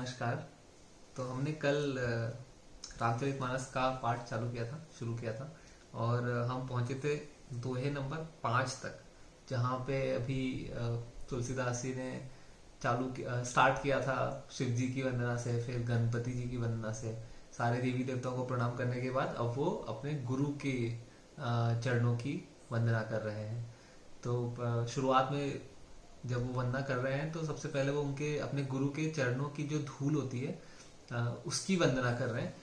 नमस्कार। तो हमने कल रामचरितमानस का पाठ शुरू किया था। और हम पहुंचे थे दोहे नंबर 5 तक, जहाँ पे अभी तुलसीदास जी ने स्टार्ट किया था शिव जी की वंदना से, फिर गणपति जी की वंदना से, सारे देवी देवताओं को प्रणाम करने के बाद अब वो अपने गुरु के चरणों की वंदना कर रहे हैं। तो शुरुआत में जब वो वंदना कर रहे हैं तो सबसे पहले वो उनके अपने गुरु के चरणों की जो धूल होती है उसकी वंदना कर रहे हैं।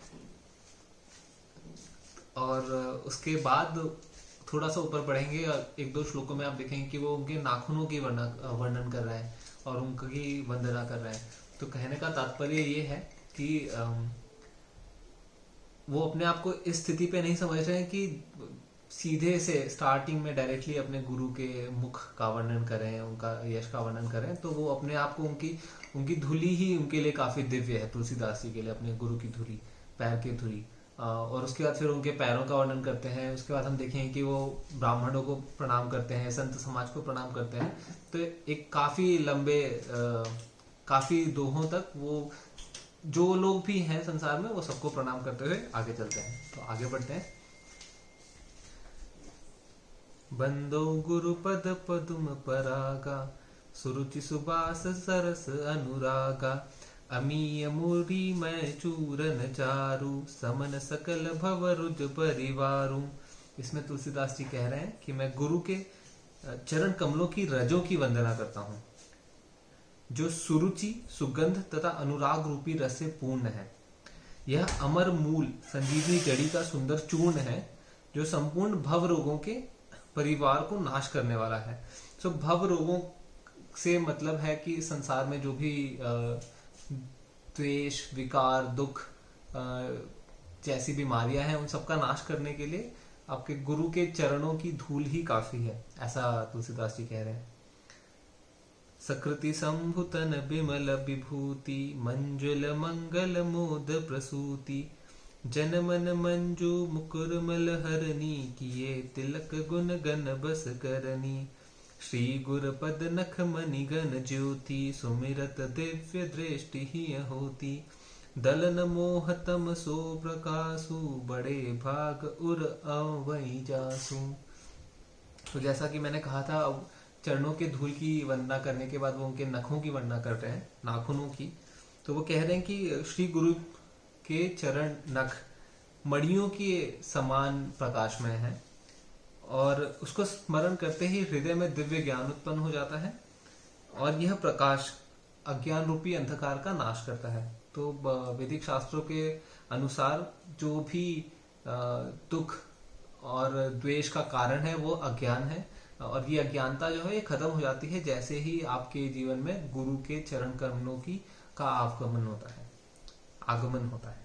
और उसके बाद थोड़ा सा ऊपर पढ़ेंगे और एक दो श्लोकों में आप देखेंगे कि वो उनके नाखूनों की वर्णन कर रहे हैं और उनकी वंदना कर रहे हैं। तो कहने का तात्पर्य ये है कि वो अपने आप को इस स्थिति पे नहीं समझ रहे हैं कि सीधे से स्टार्टिंग में डायरेक्टली अपने गुरु के मुख का वर्णन करें, उनका यश का वर्णन करें। तो वो अपने आप को उनकी उनकी धुली ही उनके लिए काफी दिव्य है। तुलसीदास जी के लिए अपने गुरु की धुली, पैर की धुली। और उसके बाद फिर उनके पैरों का वर्णन करते हैं। उसके बाद हम देखेंगे कि वो ब्राह्मणों को प्रणाम करते हैं, संत समाज को प्रणाम करते हैं। तो एक काफी लंबे काफी दोहों तक वो जो लोग भी हैं संसार में वो सबको प्रणाम करते हुए आगे चलते हैं। तो आगे बढ़ते हैं। बंदो गुरुपद पदुम परागा, सुरुचि सुबास सरस अनुरागा, अमीय मूरी मैं चूरन चारु, समन सकल भव रुज परिवारु। इसमें तुलसीदास जी कह रहे हैं कि मैं गुरु के चरण कमलों की रजों की वंदना करता हूँ, जो सुरुचि, सुगंध तथा अनुराग रूपी रस से पूर्ण है। यह अमर मूल संजीवनी जड़ी का सुंदर चूर्ण है, जो संपूर्ण भव रोगों के परिवार को नाश करने वाला है। तो भव रोगों से मतलब है कि संसार में जो भी द्वेष, विकार, दुख जैसी बीमारियां हैं, उन सबका नाश करने के लिए आपके गुरु के चरणों की धूल ही काफी है, ऐसा तुलसीदास जी कह रहे हैं। सकृति संभुतन बिमल विभूति, मंजुल मंगल मोद प्रसूति, जन मन मंजू मुकुरमल हरनी, किए तिलक गुण गण बस करनी। श्री गुर पद नख मणि गण ज्योति, सुमिरत दिव्य दृष्टि ही होती। दलन मोह तम सो प्रकाशु, बड़े भाग उर अवै जासु। तो जैसा कि मैंने कहा था, अब चरणों के धूल की वंदना करने के बाद वो उनके नखों की वंदना कर रहे हैं, नाखूनों की। तो वो कह रहे हैं कि श्री गुरु के चरण नख मणियों के समान प्रकाश में है, और उसको स्मरण करते ही हृदय में दिव्य ज्ञान उत्पन्न हो जाता है, और यह प्रकाश अज्ञान रूपी अंधकार का नाश करता है। तो वैदिक शास्त्रों के अनुसार जो भी दुख और द्वेष का कारण है वो अज्ञान है, और ये अज्ञानता जो है ये खत्म हो जाती है जैसे ही आपके जीवन में गुरु के चरण कमलों की का आगमन होता है।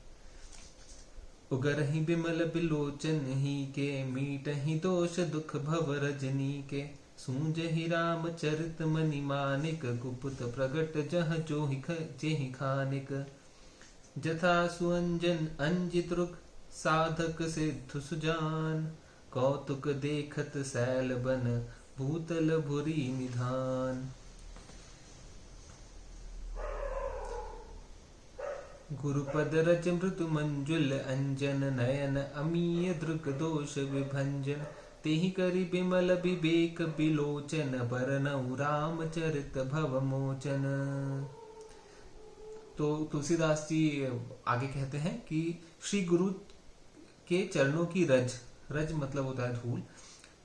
उगरहि बिमल बिलोचन ही के, मीटहि दोष दुख भव रजनी के। सूंजहि राम चरित मनि मानिक, गुप्त प्रगट जह जेहि खानिक। जथा सुअंजन अंजितृक, साधक सिद्ध सुजान। कौतुक देखत सैल बन, भूतल भुरी निधान। गुरुपद रज मृदु मंजुल अंजन, नयन अमीय दृग दोष विभंजन। तेहि करि बिमल विवेक बिलोचन, बरनउ राम चरित भव मोचन। तो तुलसीदास जी आगे कहते हैं कि श्री गुरु के चरणों की रज मतलब होता है धूल,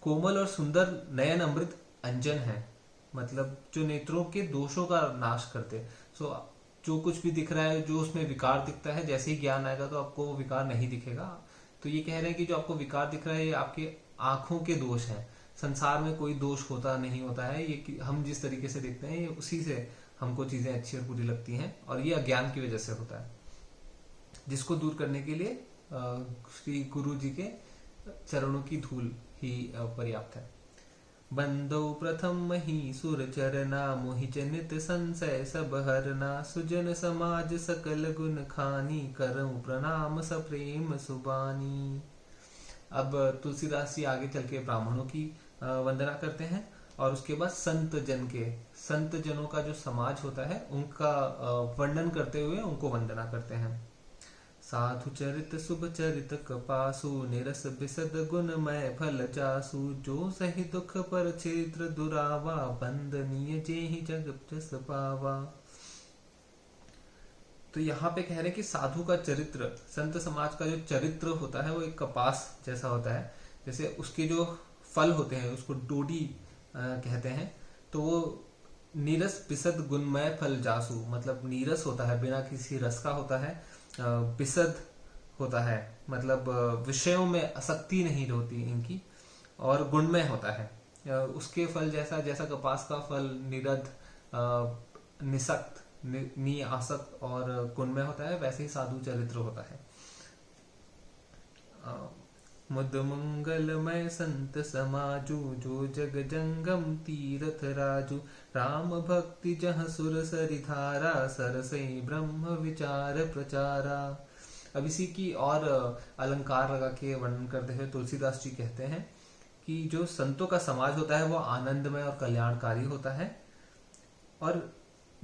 कोमल और सुंदर नयन अमृत अंजन है, मतलब जो नेत्रों के दोषों का नाश करते। सो जो कुछ भी दिख रहा है, जो उसमें विकार दिखता है, जैसे ही ज्ञान आएगा तो आपको वो विकार नहीं दिखेगा। तो ये कह रहे हैं कि जो आपको विकार दिख रहा है ये आपके आंखों के दोष हैं। संसार में कोई दोष होता नहीं होता है, ये हम जिस तरीके से देखते हैं ये उसी से हमको चीजें अच्छी और बुरी लगती हैं, और ये अज्ञान की वजह से होता है, जिसको दूर करने के लिए श्री गुरु जी के चरणों की धूल ही पर्याप्त है। बंदो प्रथम मही सुर चरना, मोहि जनित संशय सब हरना। सुजन समाज सकल गुण खानी, करऊं प्रणाम सप्रेम सुबानी। अब तुलसीदास जी आगे चल के ब्राह्मणों की वंदना करते हैं, और उसके बाद संत जनों का जो समाज होता है उनका वर्णन करते हुए उनको वंदना करते हैं। साधु चरित शुभ चरित कपासु निरस बिसद गुणमय फल जासु जो सही दुख पर क्षेत्र दुरावा बंदनीय जेहि जग जस पावा। तो यहाँ पे कह रहे हैं कि साधु का चरित्र, संत समाज का जो चरित्र होता है वो एक कपास जैसा होता है। जैसे उसके जो फल होते हैं उसको डोडी कहते हैं। तो वो नीरस बिसद गुणमय फल जासु, मतलब नीरस होता है, बिना किसी रस का होता है। बिसद होता है, मतलब विषयों में आसक्ति नहीं होती इनकी, और गुणमय होता है। उसके फल जैसा, जैसा कपास का फल निरध, निसक्त, निआसक्त और गुणमय होता है, वैसे ही साधु चरित्र होता है। मुद मंगलमय संत समाजू जो जग जंगम तीरथ राजू राम भक्ति जह सुर सरिधारा सरसई ब्रह्म विचार प्रचारा। अब इसी की और अलंकार लगा के वर्णन करते हुए तुलसीदास जी कहते हैं कि जो संतों का समाज होता है वो आनंदमय और कल्याणकारी होता है, और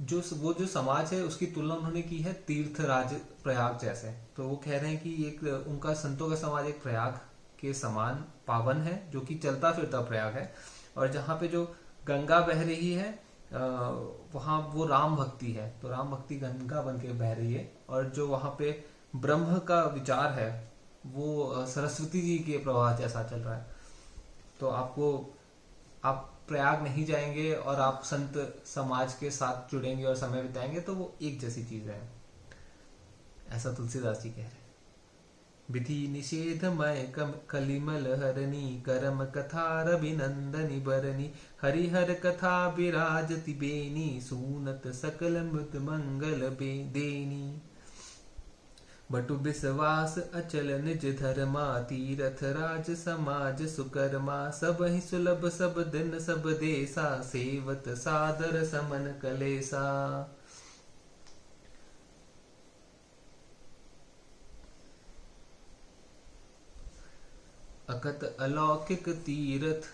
जो समाज है उसकी तुलना उन्होंने की है तीर्थराज प्रयाग जैसे। तो वो कह रहे हैं कि एक उनका संतों का समाज एक प्रयाग के समान पावन है, जो कि चलता फिरता प्रयाग है, और जहाँ पे जो गंगा बह रही है वहाँ वो राम भक्ति है, तो राम भक्ति गंगा बन के बह रही है। और जो वहाँ पे ब्रह्म का विचार है वो सरस्वती जी के प्रवाह जैसा चल रहा है। तो आप प्रयाग नहीं जाएंगे और आप संत समाज के साथ जुड़ेंगे और समय बिताएंगे तो वो एक जैसी चीज है, ऐसा तुलसीदास जी कह रहे हैं। विधि निषेधमय कलिमल हरनी करम कथा रविनंदनी बरनी हरिहर कथा विराजति बेनी सूनत सकल मृत मंगल देनी। बटु विश्वास अचल निज धर्मा तीरथ राज समाज सुकर्मा सब ही सुलभ सब दिन सब देसा सेवत सादर समन कलेसा। अकत अलौकिक तीर्थ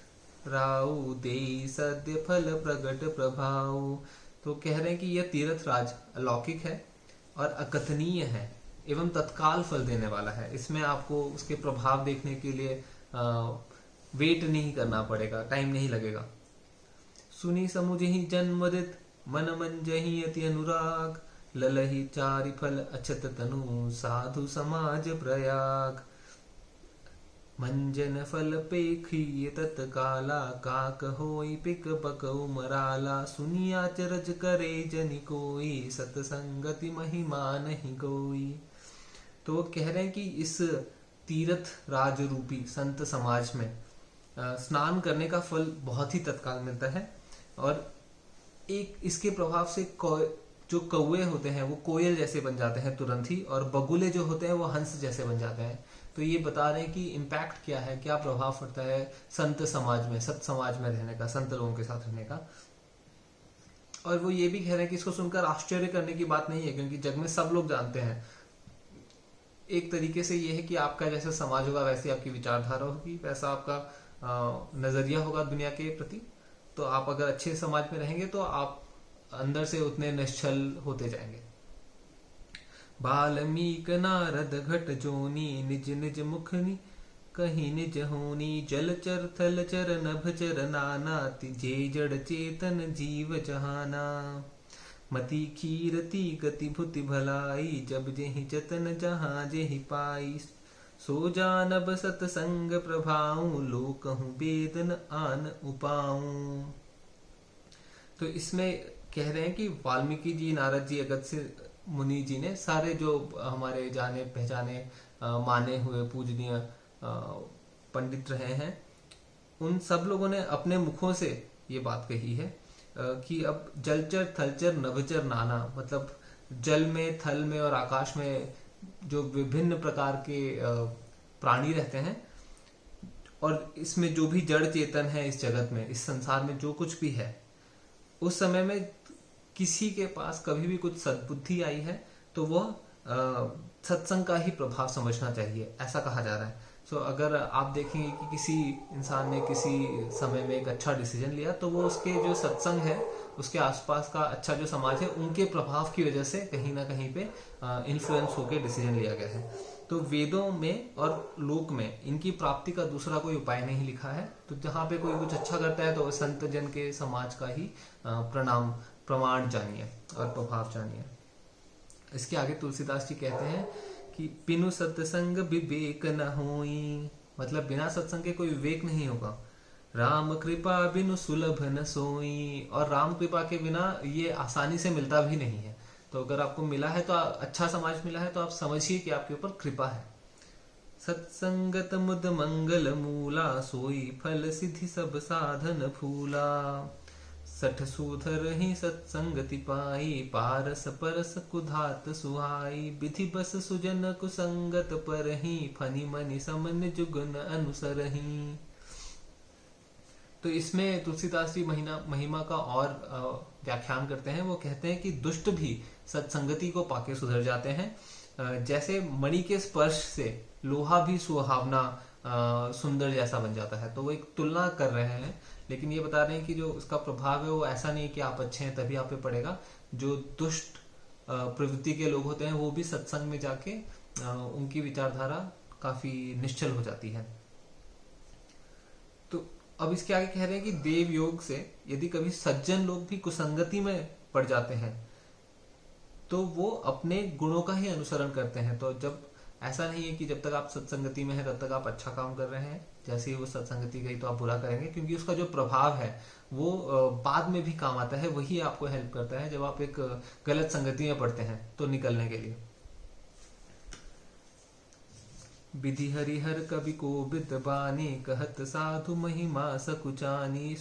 राउ दे सद्य फल प्रगट प्रभाव। तो कह रहे हैं कि यह तीर्थ राज अलौकिक है और अकथनीय है एवं तत्काल फल देने वाला है। इसमें आपको उसके प्रभाव देखने के लिए वेट नहीं करना पड़ेगा, टाइम नहीं लगेगा। सुनी समुझहि जन्मदित मन मंजहि अति अनुराग ललहि चारि फल अछत तनु साधु समाज प्रयाग। मंजन फल पेखी तत्काला काक होई पिक बकऊ मराला सुनिया चरज करे जनि कोई सतसंगति महिमा नहीं कोई। तो कह रहे हैं कि इस तीर्थ राज रूपी संत समाज में स्नान करने का फल बहुत ही तत्काल मिलता है, और एक इसके प्रभाव से जो कौवे होते हैं वो कोयल जैसे बन जाते हैं तुरंत ही, और बगुले जो होते हैं वो हंस जैसे बन जाते हैं। तो ये बता रहे हैं कि इम्पैक्ट क्या है, क्या प्रभाव पड़ता है संत समाज में, सत समाज में रहने का, संत लोगों के साथ रहने का। और वो ये भी कह रहे हैं कि इसको सुनकर आश्चर्य करने की बात नहीं है, क्योंकि जग में सब लोग जानते हैं। एक तरीके से ये है कि आपका जैसा समाज होगा वैसी आपकी विचारधारा होगी, वैसा आपका नजरिया होगा दुनिया के प्रति। तो आप अगर अच्छे समाज में रहेंगे तो आप अंदर से उतने निश्चल होते जाएंगे। बाल्मीक नारद घट जोनी निज निज मुखनी कहीं निज होनी जलचर थलचर नभचर नाना जे जड़ चेतन जीव जहाना। मति खीरती गति भुति भलाई जब जेहि जतन जहाँ जेहि पाई सो जानब सतसंग प्रभाऊ लोकहूँ वेदन आन उपाऊं। तो इसमें कह रहे हैं कि वाल्मीकि जी, नारद जी, अगस्त्य मुनि जी ने, सारे जो हमारे जाने पहचाने माने हुए पूजनीय पंडित रहे हैं, उन सब लोगों ने अपने मुखों से ये बात कही है कि अब जलचर थलचर नभचर नाना, मतलब जल में, थल में और आकाश में जो विभिन्न प्रकार के प्राणी रहते हैं, और इसमें जो भी जड़ चेतन है इस जगत में, इस संसार में जो कुछ भी है, उस समय में किसी के पास कभी भी कुछ सद्बुद्धि आई है तो वह सत्संग का ही प्रभाव समझना चाहिए, ऐसा कहा जा रहा है। सो अगर आप देखेंगे कि किसी इंसान ने किसी समय में एक अच्छा डिसीजन लिया, तो वो उसके जो सत्संग है, उसके आसपास का अच्छा जो समाज है, उनके प्रभाव की वजह से कहीं ना कहीं पे इन्फ्लुएंस होकर डिसीजन लिया गया है। तो वेदों में और लोक में इनकी प्राप्ति का दूसरा कोई उपाय नहीं लिखा है। तो जहाँ पे कोई कुछ अच्छा करता है तो संत जन के समाज का ही प्रमाण जानिए और प्रभाव जानिए। इसके आगे तुलसीदास जी कहते हैं कि बिनु सत्संग विवेक न होई, मतलब बिना सत्संग के कोई विवेक नहीं होगा। राम कृपा बिनु सुलभ न सोई, और राम कृपा के बिना ये आसानी से मिलता भी नहीं है। तो अगर आपको मिला है तो अच्छा समाज मिला है, तो आप समझिए कि आपके ऊपर कृपा है। सत्संगत मुद मंगल मूला, सोई फल सिद्धि सब साधन फूला। सठ सूधर ही सत्संगति पाई, पारस परस कुधात सुहाई। विधि बस सुजन कुसंगत पर ही, फनि मनि समन जुगन अनुसरही। तो इसमें तुलसीदास जी महिमा का और व्याख्यान करते हैं। वो कहते हैं कि दुष्ट भी सत्संगति को पाके सुधर जाते हैं। जैसे मणि के स्पर्श से लोहा भी सुहावना सुंदर जैसा बन जाता है। तो वो एक तुलना कर रहे हैं, लेकिन ये बता रहे हैं कि जो उसका प्रभाव है वो ऐसा नहीं कि आप अच्छे हैं तभी आप पे पड़ेगा। जो दुष्ट प्रवृत्ति के लोग होते हैं वो भी सत्संग में जाके उनकी विचारधारा काफी निश्चल हो जाती है। तो अब इसके आगे कह रहे हैं कि देव योग से यदि कभी सज्जन लोग भी कुसंगति में पड़ जाते हैं तो वो अपने गुणों का ही अनुसरण करते हैं। तो जब ऐसा नहीं है कि जब तक आप सत्संगति में हैं तब तक आप अच्छा काम कर रहे हैं, जैसे ही वो सत्संगति गई तो आप बुरा करेंगे, क्योंकि उसका जो प्रभाव है वो बाद में भी काम आता है। वही आपको हेल्प करता है जब आप एक गलत संगति में पड़ते हैं तो निकलने के लिए। विधि हरिहर कवि को विद्वानी, कहत साधु महिमा सकुचानी।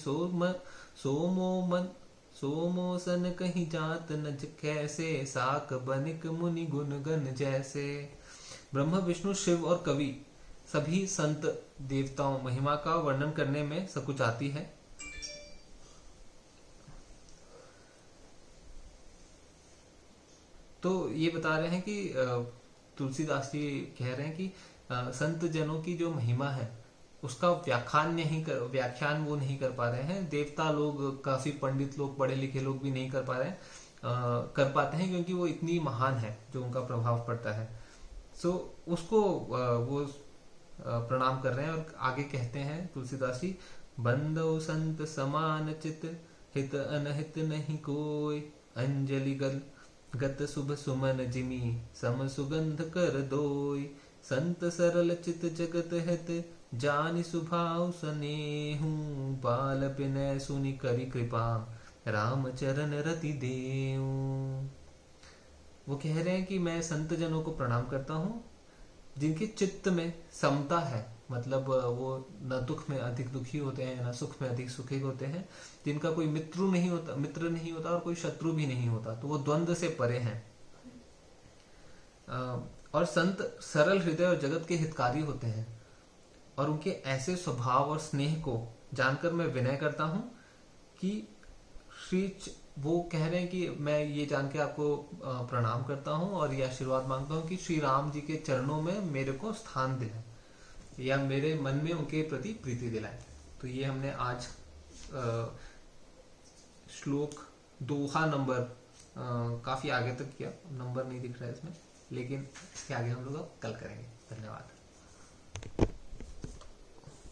सोमो सन कहीं जात न कैसे, साक बनिक मुनि गुण गण जैसे। ब्रह्म विष्णु शिव और कवि सभी संत देवताओं महिमा का वर्णन करने में सकुचाती है। तो ये बता रहे हैं कि तुलसीदास जी कह रहे हैं कि संत जनों की जो महिमा है उसका व्याख्यान वो नहीं कर पा रहे हैं। देवता लोग, काफी पंडित लोग, पढ़े लिखे लोग भी नहीं कर पा रहे हैं, कर पाते हैं, क्योंकि वो इतनी महान है जो उनका प्रभाव पड़ता है। सो उसको वो प्रणाम कर रहे हैं। और आगे कहते हैं तुलसीदास जी, बंदो संत समान चित, हित अनहित नहीं कोई। अंजलि गत शुभ सुमन जिमी, सम सुगंध कर दोई। संत सरल चित जगत हित, जानि सुभाव सनेहू। बाल विनय सुनि करि कृपा, राम चरण रति देऊ। वो कह रहे हैं कि मैं संत जनों को प्रणाम करता हूँ जिनके चित्त में समता है, मतलब वो न दुख में अधिक दुखी होते हैं न सुख में अधिक सुखी होते हैं, जिनका कोई मित्र नहीं होता और कोई शत्रु भी नहीं होता। तो वो द्वंद्व से परे हैं। और संत सरल हृदय और जगत के हितकारी होते हैं। और उनके ऐसे स्वभाव और स्नेह को जानकर मैं विनय करता हूं कि वो कह रहे हैं कि मैं ये जान के आपको प्रणाम करता हूं और ये आशीर्वाद मांगता हूं कि श्री राम जी के चरणों में मेरे को स्थान दिलाए या मेरे मन में उनके प्रति प्रीति दिलाए। तो ये हमने आज श्लोक दोहा नंबर काफी आगे तक किया। नंबर नहीं दिख रहा है इसमें, लेकिन इसके आगे हम लोग कल करेंगे। धन्यवाद।